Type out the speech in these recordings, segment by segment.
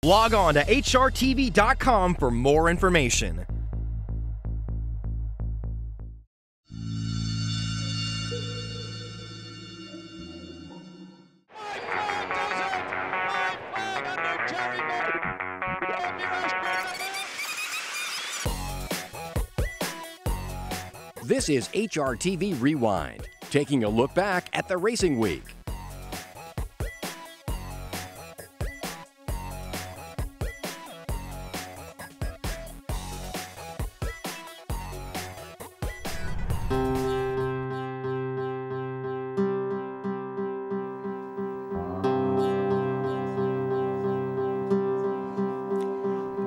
Log on to HRTV.com for more information. This is HRTV Rewind, taking a look back at the racing week.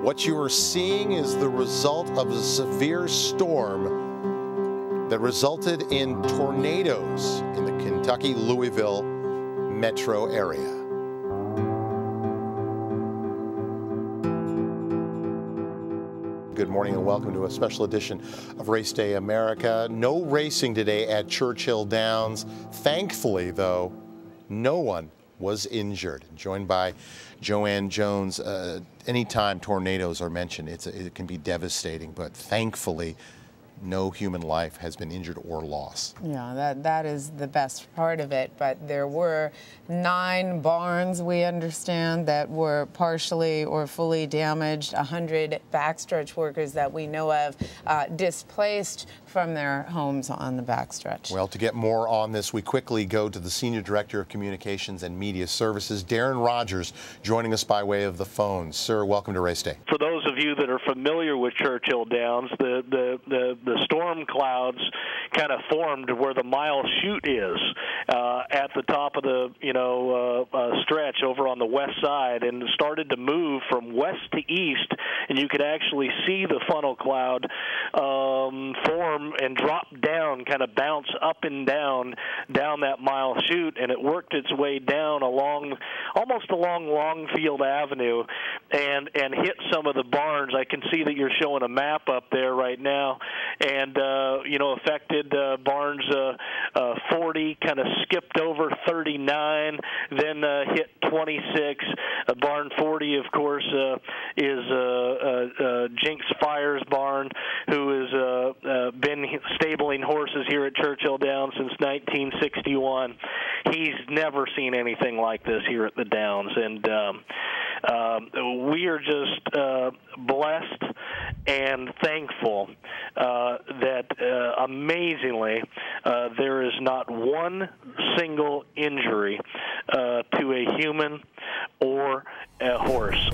What you are seeing is the result of a severe storm that resulted in tornadoes in the Kentucky-Louisville metro area. Good morning and welcome to a special edition of Race Day America. No racing today at Churchill Downs. Thankfully, though, no one was injured. Joined by Joanne Jones. Anytime tornadoes are mentioned, it can be devastating, but thankfully, no human life has been injured or lost. Yeah, that is the best part of it, but there were 9 barns, we understand, that were partially or fully damaged, 100 backstretch workers that we know of displaced from their homes on the backstretch. Well, to get more on this, we quickly go to the Senior Director of Communications and Media Services, Darren Rogers, joining us by way of the phone. Sir, welcome to Race Day. For those of you that are familiar with Churchill Downs, the storm clouds kind of formed where the mile chute is at the top of the stretch over on the west side, and started to move from west to east, and you could actually see the funnel cloud form and drop down, kind of bounce up and down that mile chute, and it worked its way down almost along Longfield Avenue and hit some of the barns. I can see that you're showing a map up there right now, and affected barns 40, kind of skipped over 39, then hit 26. Barn 40, of course, is Jinx Fire's barn, who has been stabling horses here at Churchill Downs since 1961. He's never seen anything like this here at the Downs, and we are just blessed and thankful that amazingly there is not one single injury to a human or a horse.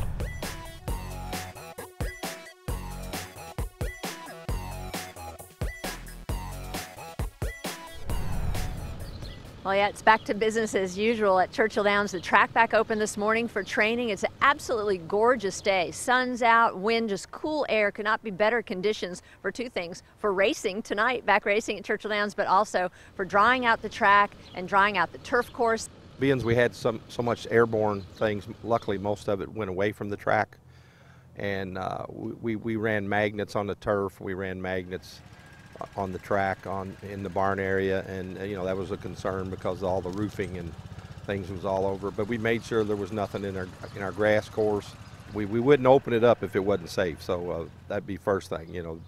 Well, yeah, it's back to business as usual at Churchill Downs. The track back open this morning for training. It's an absolutely gorgeous day. Sun's out, wind, just cool air. Could not be better conditions for 2 things. For racing tonight, back racing at Churchill Downs, but also for drying out the track and drying out the turf course. Being we had so much airborne things, luckily most of it went away from the track. And we ran magnets on the turf. We ran magnets on the track in the barn area, and that was a concern because all the roofing and things was all over. But we made sure there was nothing in our grass course. We wouldn't open it up if it wasn't safe. So that'd be first thing.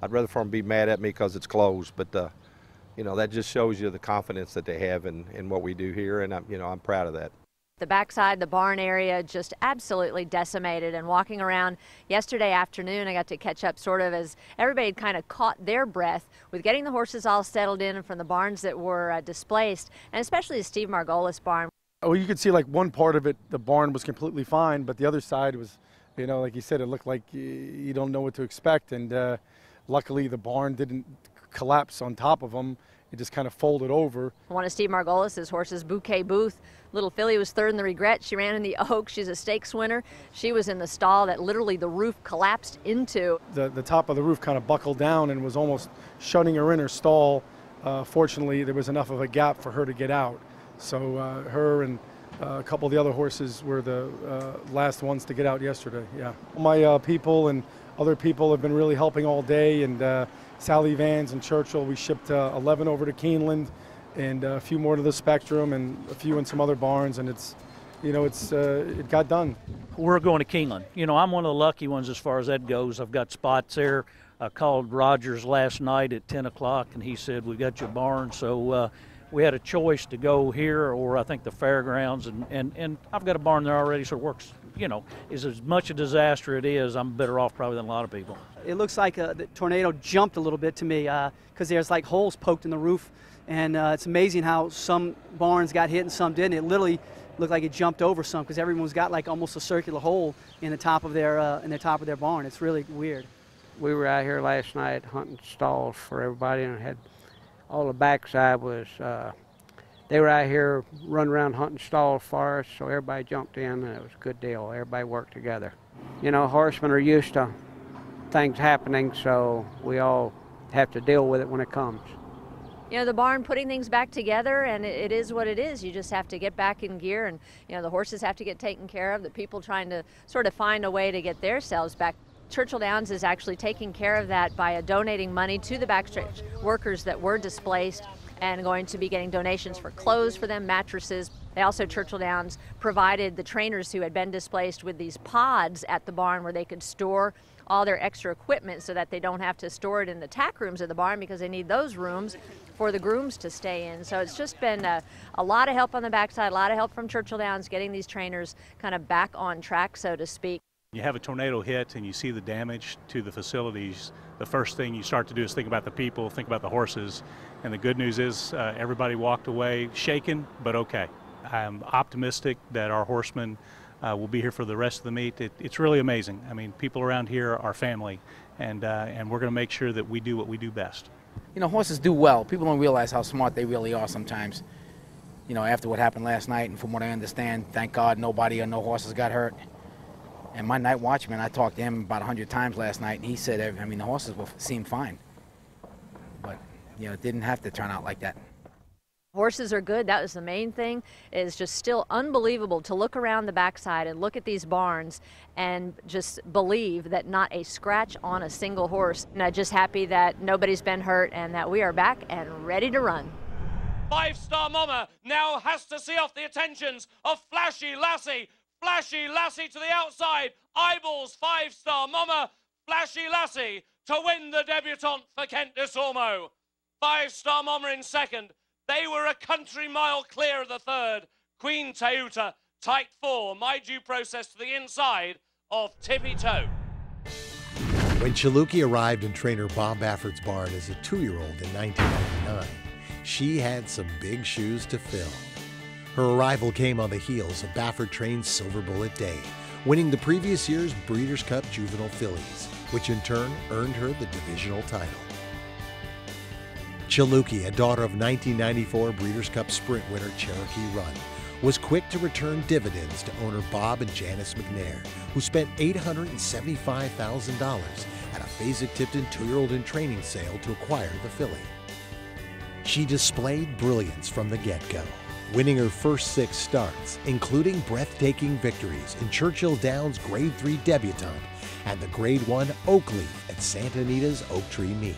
I'd rather for them be mad at me because it's closed, but that just shows you the confidence that they have in what we do here, and I'm proud of that. The backside, the barn area, just absolutely decimated. And walking around yesterday afternoon, I got to catch up sort of as everybody kind of caught their breath with getting the horses all settled in from the barns that were displaced, and especially the Steve Margolis barn. Oh, you could see like one part of it, the barn was completely fine, but the other side was, like you said, it looked like you don't know what to expect. And luckily the barn didn't collapse on top of them. It just kind of folded over. One of Steve Margolis' horses, Bouquet Booth, little filly, was third in the Regret. She ran in the Oak. She's a stakes winner. She was in the stall that literally the roof collapsed into. The top of the roof kind of buckled down and was almost shutting her in her stall. Fortunately, there was enough of a gap for her to get out. So her and a couple of the other horses were the last ones to get out yesterday. Yeah, my people and other people have been really helping all day, and Sally Vans and Churchill, we shipped 11 over to Keeneland and a few more to the Spectrum and a few in some other barns, and it's you know, it got done. We're going to Keeneland. You know, I'm one of the lucky ones as far as that goes. I've got spots there. I called Rogers last night at 10 o'clock, and he said, we got your barn. So we had a choice to go here or I think the fairgrounds, and I've got a barn there already, so it works. You know, is as much a disaster it is, I'm better off probably than a lot of people. It looks like the tornado jumped a little bit to me because there's like holes poked in the roof, and it's amazing how some barns got hit and some didn't. It literally looked like it jumped over some because everyone's got like almost a circular hole in the top of their barn. It's really weird. We were out here last night hunting stalls for everybody, and had all the backside was, they were out here running around hunting stalls for us, so everybody jumped in, and it was a good deal. Everybody worked together. You know, horsemen are used to things happening, so we all have to deal with it when it comes. You know, the barn putting things back together, and it is what it is. You just have to get back in gear, and, you know, the horses have to get taken care of, the people trying to sort of find a way to get themselves back. Churchill Downs is actually taking care of that by donating money to the backstretch workers that were displaced, and going to be getting donations for clothes for them, mattresses. They also, Churchill Downs, provided the trainers who had been displaced with these pods at the barn where they could store all their extra equipment so that they don't have to store it in the tack rooms of the barn, because they need those rooms for the grooms to stay in. So it's just been a lot of help on the backside, a lot of help from Churchill Downs getting these trainers kind of back on track, so to speak. You have a tornado hit and you see the damage to the facilities, the first thing you start to do is think about the people, think about the horses. And the good news is everybody walked away shaken, but okay. I'm optimistic that our horsemen will be here for the rest of the meet. It's really amazing. I mean, people around here are family, and we're going to make sure that we do what we do best. You know, horses do well. People don't realize how smart they really are sometimes. You know, after what happened last night, and from what I understand, thank God nobody or no horses got hurt. And my night watchman, I talked to him about 100 times last night, and he said, I mean, the horses seemed fine. But, you know, it didn't have to turn out like that. Horses are good. That was the main thing. It's just still unbelievable to look around the backside and look at these barns and just believe that not a scratch on a single horse. And I'm just happy that nobody's been hurt and that we are back and ready to run. 5-Star Mama now has to see off the attentions of Flashy Lassie. Flashy Lassie to the outside. Eyeballs 5-Star Mama. Flashy Lassie to win the debutante for Kent de Sormo. 5-Star Mama in second. They were a country mile clear of the third. Queen Teuta, tight four. My Due Process to the inside of Tippy Toe. When Chilookie arrived in trainer Bob Baffert's barn as a 2-year-old in 1999, she had some big shoes to fill. Her arrival came on the heels of Baffert-trained Silver Bullet Day, winning the previous year's Breeders' Cup Juvenile Fillies, which in turn earned her the divisional title. Chilookie, a daughter of 1994 Breeders' Cup Sprint winner Cherokee Run, was quick to return dividends to owner Bob and Janice McNair, who spent $875,000 at a Fasig-Tipton 2-year-old in training sale to acquire the filly. She displayed brilliance from the get-go, winning her first 6 starts, including breathtaking victories in Churchill Downs Grade 3 debutante and the Grade 1 Oak Leaf at Santa Anita's Oak Tree Meet.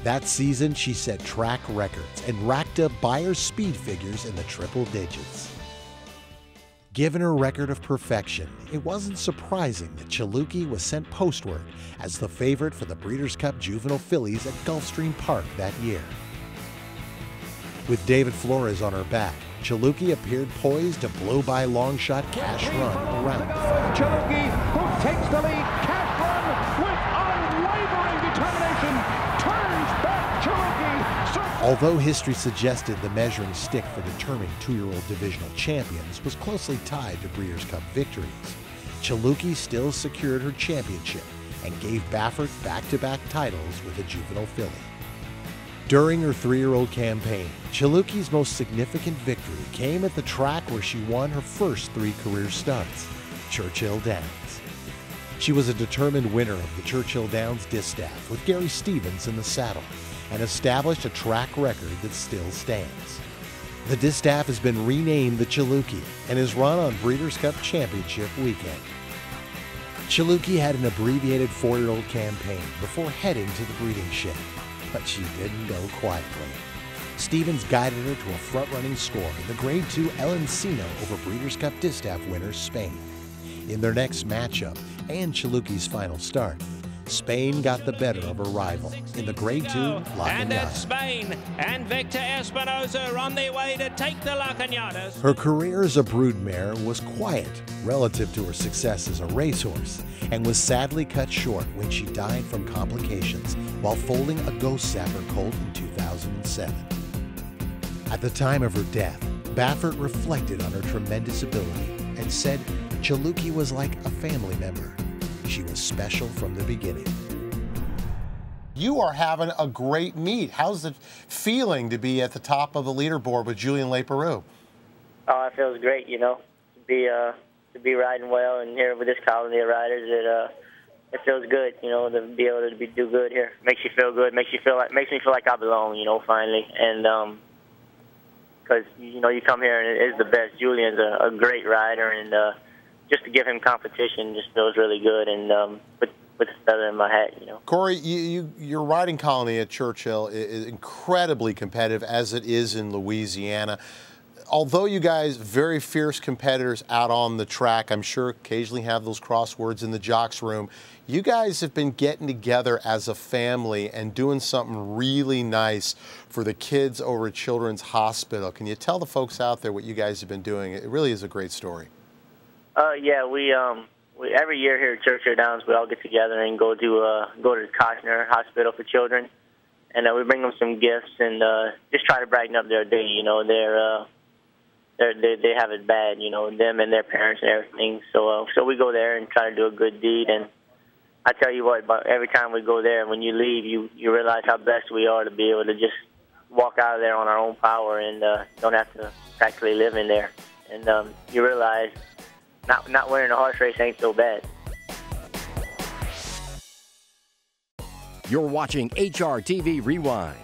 That season, she set track records and racked up Buyer's speed figures in the triple digits. Given her record of perfection, it wasn't surprising that Chilookie was sent postward as the favorite for the Breeders' Cup Juvenile Fillies at Gulfstream Park that year. With David Flores on her back, Chilookie appeared poised to blow by long shot Cash Run around the front. Chilookie, who takes the lead. Cash Run with unwavering determination turns back Chilookie. Although history suggested the measuring stick for determining 2-year-old divisional champions was closely tied to Breeders' Cup victories, Chilookie still secured her championship and gave Baffert back-to-back titles with a juvenile filly. During her 3-year-old campaign, Chilookie's most significant victory came at the track where she won her first 3 career starts, Churchill Downs. She was a determined winner of the Churchill Downs Distaff with Gary Stevens in the saddle and established a track record that still stands. The Distaff has been renamed the Chilookie and is run on Breeders' Cup Championship weekend. Chilookie had an abbreviated 4-year-old campaign before heading to the breeding shed, but she didn't go quietly. Stevens guided her to a front-running score in the Grade 2 El Encino over Breeders' Cup Distaff winners Spain. In their next matchup and Chaluki's final start, Spain got the better of her rival in the Grade 2 La And Cañada. it's Spain and Victor Espinosa on their way to take the La Cañadas. Her career as a broodmare was quiet relative to her success as a racehorse, and was sadly cut short when she died from complications while foaling a ghost sapper colt in 2007. At the time of her death, Baffert reflected on her tremendous ability and said Chaluki was like a family member. She was special from the beginning. You are having a great meet. How's it feeling to be at the top of the leaderboard with Julien Leparoux? Oh, it feels great, you know, to be riding well and here with this colony of riders. It feels good, you know, to be able to do good here. Makes you feel good. Makes me feel like I belong, you know, finally. And because you know you come here and it is the best. Julian's a great rider, and just to give him competition just feels really good. And with a feather in my hat, you know. Corey, your riding colony at Churchill is incredibly competitive, as it is in Louisiana. Although you guys very fierce competitors out on the track, I'm sure occasionally have those crosswords in the jocks room. You guys have been getting together as a family and doing something really nice for the kids over at Children's Hospital. Can you tell the folks out there what you guys have been doing? It really is a great story. Yeah, we every year here at Churchill Downs, we all get together and go to the Kochner Hospital for Children, and we bring them some gifts and just try to brighten up their day. You know, they have it bad, you know, them and their parents and everything. So we go there and try to do a good deed. And I tell you what, but every time we go there, when you leave, you realize how blessed we are to be able to just walk out of there on our own power and don't have to practically live in there. And you realize not winning a horse race ain't so bad. You're watching HRTV Rewind.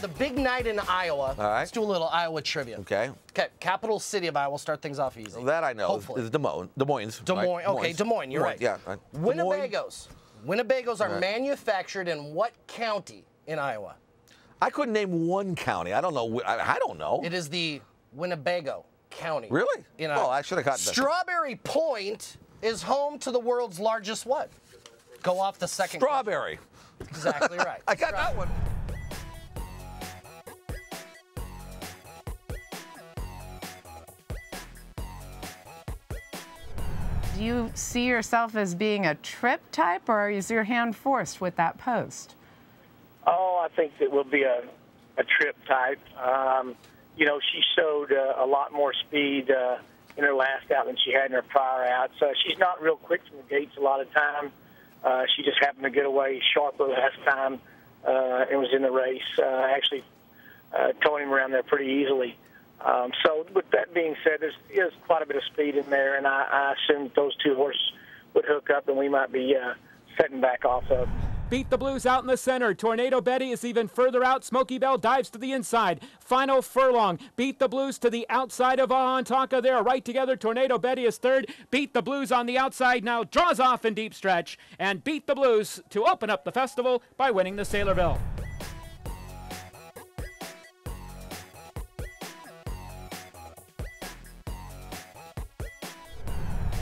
The big night in Iowa. All right. Let's do a little Iowa trivia. Okay. Okay, capital city of Iowa. We'll start things off easy. Well, that I know. Hopefully. Is Des Moines. Des Moines. Right? Okay, Des Moines. You're right. Yeah. Winnebagos. Winnebagos are manufactured in what county in Iowa? I couldn't name one county. I don't know. I don't know. It is the Winnebago County. Really? In Iowa. Oh, I should have gotten that. Strawberry Point is home to the world's largest what? Go off the second. Strawberry. Question. Exactly right. I got that one. Do you see yourself as being a trip type, or is your hand forced with that post? Oh, I think it will be a trip type. You know, she showed a lot more speed in her last out than she had in her prior out. So she's not real quick from the gates a lot of time. She just happened to get away sharper last time and was in the race. Actually towing him around there pretty easily. So with that being said, there's quite a bit of speed in there, and I assume those two horses would hook up and we might be setting back off of. Beat the Blues out in the center. Tornado Betty is even further out. Smokey Bell dives to the inside. Final furlong. Beat the Blues to the outside of Ahantaka. They're right together. Tornado Betty is third. Beat the Blues on the outside now. Draws off in deep stretch. And Beat the Blues to open up the festival by winning the Saylorville.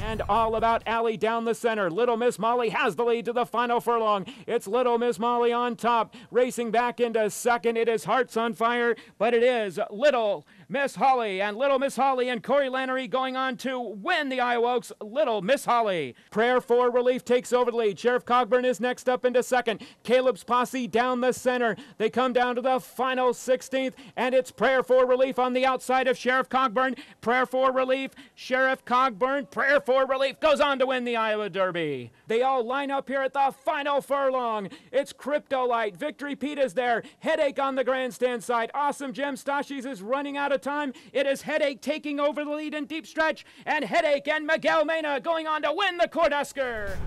And All About Alley down the center. Little Miss Molly has the lead to the final furlong. It's Little Miss Molly on top. Racing back into second. It is Hearts on Fire, but it is Little Miss Holly. And Little Miss Holly and Corey Lannery going on to win the Iowa Oaks. Little Miss Holly. Prayer for Relief takes over the lead. Sheriff Cogburn is next up into second. Caleb's Posse down the center. They come down to the final 16th, and it's Prayer for Relief on the outside of Sheriff Cogburn. Prayer for Relief, Sheriff Cogburn, Prayer for Relief goes on to win the Iowa Derby. They all line up here at the final furlong. It's Cryptolite. Victory Pete is there. Headache on the grandstand side. Awesome Jim Stashes is running out of time. It is Headache taking over the lead in deep stretch, and Headache and Miguel Mena going on to win the Cornhusker.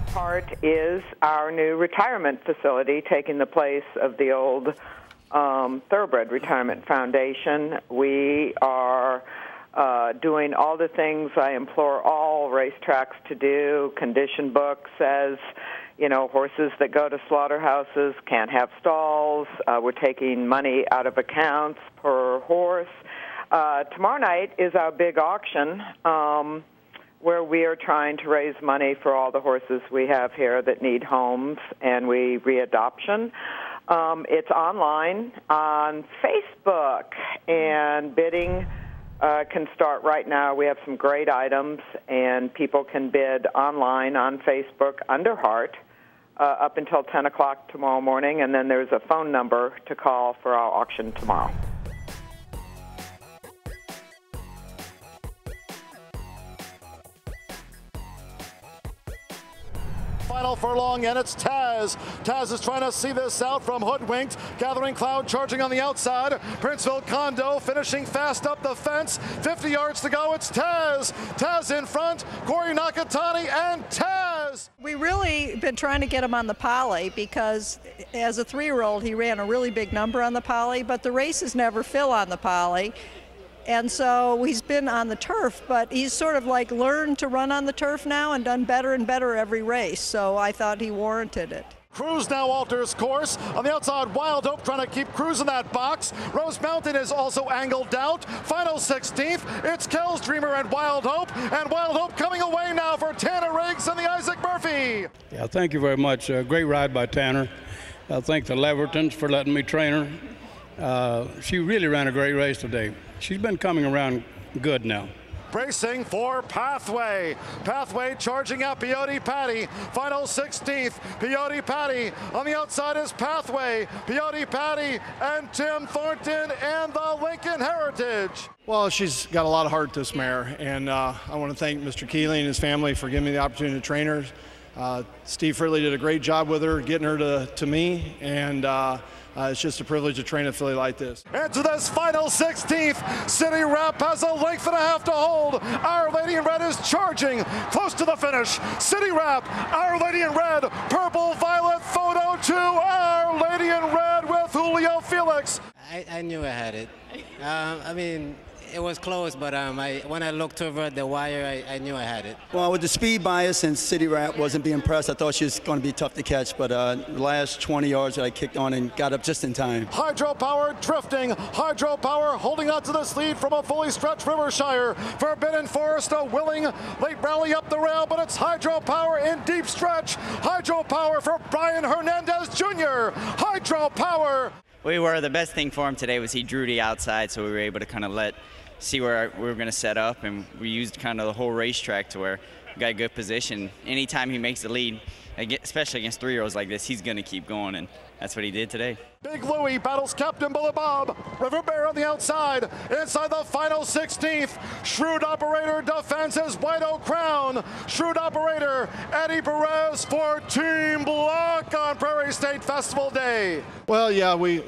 Part is our new retirement facility, taking the place of the old Thoroughbred Retirement Foundation. We are doing all the things I implore all racetracks to do. Condition book says, you know, horses that go to slaughterhouses can't have stalls. We're taking money out of accounts per horse. Tomorrow night is our big auction where we are trying to raise money for all the horses we have here that need homes and we readoption. It's online on Facebook, and bidding can start right now. We have some great items, and people can bid online on Facebook under Hart up until 10 o'clock tomorrow morning, and then there's a phone number to call for our auction tomorrow. Final furlong, and it's Taz. Taz is trying to see this out from Hoodwinked. Gathering Cloud charging on the outside. Princeville Condo finishing fast up the fence. 50 yards to go. It's Taz. Taz in front. Corey Nakatani and Taz. We really been trying to get him on the poly because as a 3-year-old he ran a really big number on the poly, but the races never fill on the poly. And so he's been on the turf, but he's sort of like learned to run on the turf now and done better and better every race. So I thought he warranted it. Cruz now alters course. On the outside, Wild Hope trying to keep Cruz in that box. Rose Mountain is also angled out. Final 16th, it's Kells Dreamer and Wild Hope coming away now for Tanner Riggs and the Isaac Murphy. Yeah, thank you very much. Great ride by Tanner. I thank the Levertons for letting me train her. She really ran a great race today. She's been coming around good now. Bracing for Pathway. Pathway charging out Peyote Patty. Final 16th, Peyote Patty. On the outside is Pathway, Peyote Patty, and Tim Thornton and the Lincoln Heritage. Well, she's got a lot of heart, this mare, and I want to thank Mr. Keeley and his family for giving me the opportunity to train her. Steve Fridley did a great job with her, getting her to me, and it's just a privilege to train a filly like this. Into this final 16th, City Rap has a length and a half to hold. Our Lady in Red is charging close to the finish. City Rap, Our Lady in Red, purple violet photo to Our Lady in Red with Julio Felix. I knew I had it. I mean, it was close, but when I looked over the wire, I knew I had it. Well, with the speed bias and City Rap wasn't being pressed, I thought she was going to be tough to catch, but the last 20 yards that I kicked on and got up just in time. Hydropower drifting, Hydropower holding on to this lead from a fully stretched Rivershire. Forbidden Forest, a willing late rally up the rail, but it's Hydropower in deep stretch. Hydropower for Brian Hernandez Jr. Hydropower. The best thing for him today was he drew the outside, so we were able to kind of see where we were going to set up, and we used kind of the whole racetrack to where we got a good position. Anytime he makes the lead, especially against 3-year-olds like this, he's going to keep going, and that's what he did today. Big Louie battles Captain Bullet Bob. River Bear on the outside. Inside the final 16th, Shrewd Operator defends his White Oak crown. Shrewd Operator, Eddie Perez for Team Block on Prairie State Festival Day. Well, yeah, we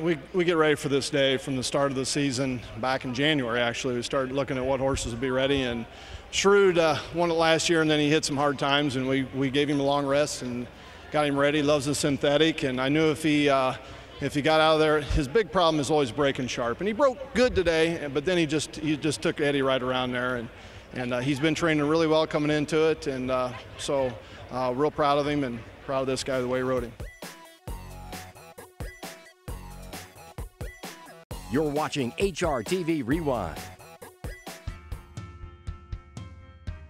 get ready for this day from the start of the season. Back in January, actually, we started looking at what horses would be ready, and Shrewd won it last year, and then he hit some hard times, and we gave him a long rest and got him ready. Loves the synthetic, and I knew if he got out of there, his big problem is always breaking sharp, and he broke good today, but then he just took Eddie right around there, and he's been training really well coming into it, and so real proud of him and proud of this guy the way he rode him. You're watching HRTV Rewind.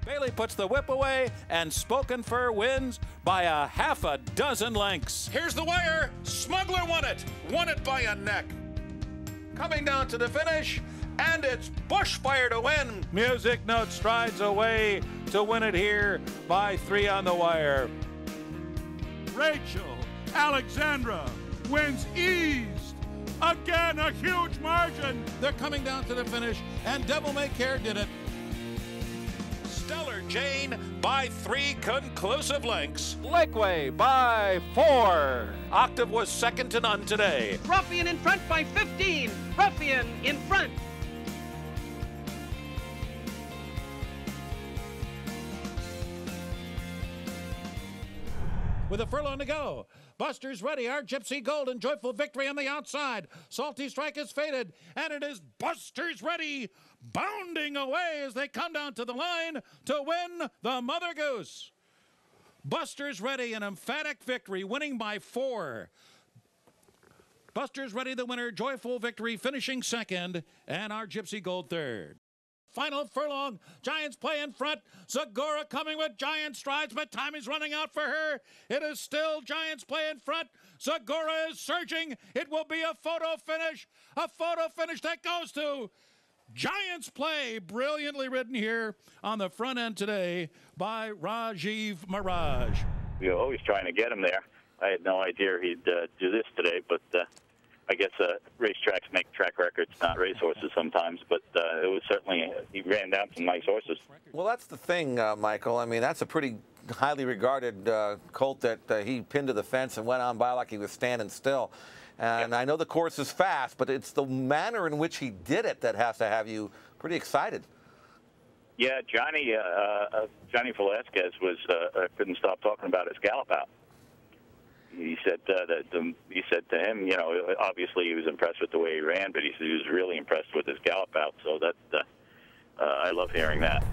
Bailey puts the whip away, and Spoken Fur wins by a half a dozen lengths. Here's the wire. Smuggler won it by a neck. Coming down to the finish, and it's Bushfire to win. Music Note strides away to win it here by 3 on the wire. Rachel Alexandra wins eased. Again, a huge margin. They're coming down to the finish, and Devil May Care did it. Stellar Jane by 3 conclusive lengths. Lakeway by 4. Octave was second to none today. Ruffian in front by 15. Ruffian in front. With a furlong to go, Buster's ready. Our Gypsy Gold and Joyful Victory on the outside. Salty Strike is faded, and it is Buster's ready, bounding away as they come down to the line to win the Mother Goose. Buster's ready, an emphatic victory, winning by 4. Buster's ready, the winner. Joyful Victory finishing second, and our Gypsy Gold third. Final furlong, Giants play in front. Zagora coming with giant strides, but time is running out for her. It is still Giants play in front. Zagora is surging. It will be a photo finish that goes to Giants Play. Brilliantly ridden here on the front end today by Rajiv Mirage. We were always trying to get him there. I had no idea he'd do this today, but I guess racetracks make track records, not racehorses sometimes, but it was certainly, he ran down some nice horses. Well, that's the thing, Michael. I mean, that's a pretty highly regarded colt that he pinned to the fence and went on by like he was standing still. And I know the course is fast, but it's the manner in which he did it that has to have you pretty excited. Yeah, Johnny Velasquez was couldn't stop talking about his gallop out. He said he said to him, you know, obviously he was impressed with the way he ran, but he said he was really impressed with his gallop out. So that I love hearing that.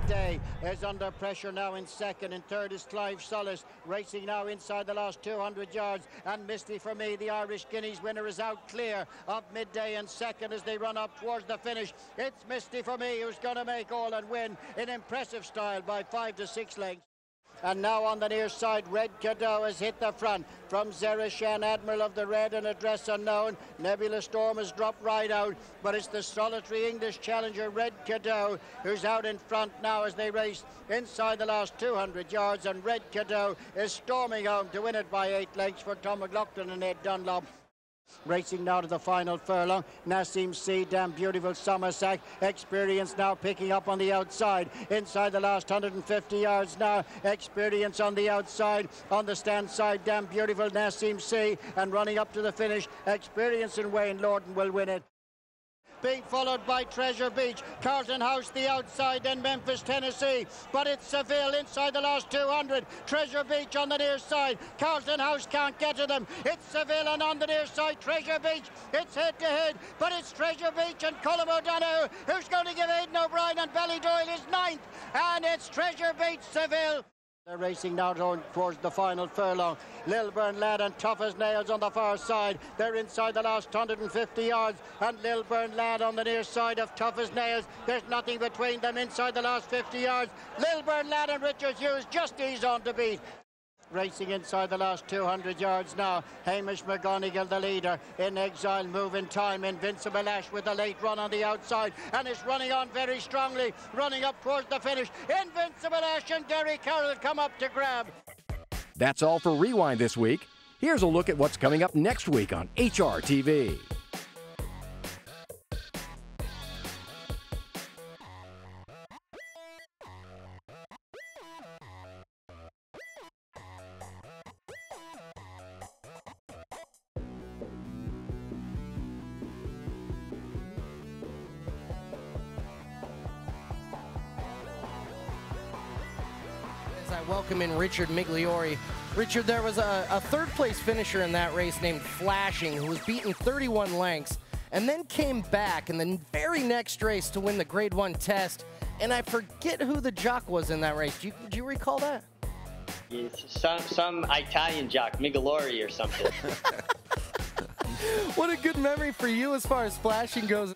Day is under pressure now in second. In third is Clive Solis, racing now inside the last 200 yards. And Misty for Me, the Irish Guineas winner, is out clear of Midday in second as they run up towards the finish. It's Misty for Me who's going to make all and win in impressive style by 5 to 6 lengths. And now on the near side, Red Cadeau has hit the front from Zereshan, Admiral of the Red, and Address Unknown. Nebula Storm has dropped right out, but it's the solitary English challenger, Red Cadeau, who's out in front now as they race inside the last 200 yards, and Red Cadeau is storming home to win it by 8 lengths for Tom McLaughlin and Ed Dunlop. Racing now to the final furlong, Nassim C, Damn Beautiful Somersack, Experience now picking up on the outside, inside the last 150 yards now, Experience on the outside, on the stand side, Damn Beautiful, Nassim C, and running up to the finish, Experience and Wayne Lorton will win it. Being followed by Treasure Beach, Carlton House the outside, then Memphis, Tennessee. But it's Seville inside the last 200. Treasure Beach on the near side. Carlton House can't get to them. It's Seville, and on the near side, Treasure Beach. It's head-to-head, but it's Treasure Beach and Colm O'Donoghue who's going to give Aidan O'Brien and Ballydoyle his 9th. And it's Treasure Beach, Seville. They're racing now towards the final furlong. Lilburn Lad and Tough as Nails on the far side. They're inside the last 150 yards. And Lilburn Lad on the near side of Tough as Nails. There's nothing between them inside the last 50 yards. Lilburn Lad and Richard Hughes just ease on to beat. Racing inside the last 200 yards now. Hamish McGonigal, the leader. In Exile, Moving Time. Invincible Ash with a late run on the outside. And is running on very strongly. Running up towards the finish. Invincible Ash and Derry Carroll come up to grab. That's all for Rewind this week. Here's a look at what's coming up next week on HRTV. I welcome in Richard Migliori. Richard, there was a third-place finisher in that race named Flashing who was beaten 31 lengths and then came back in the very next race to win the Grade 1 test. And I forget who the jock was in that race. Do you recall that? Some Italian jock, Migliori or something. What a good memory for you as far as Flashing goes.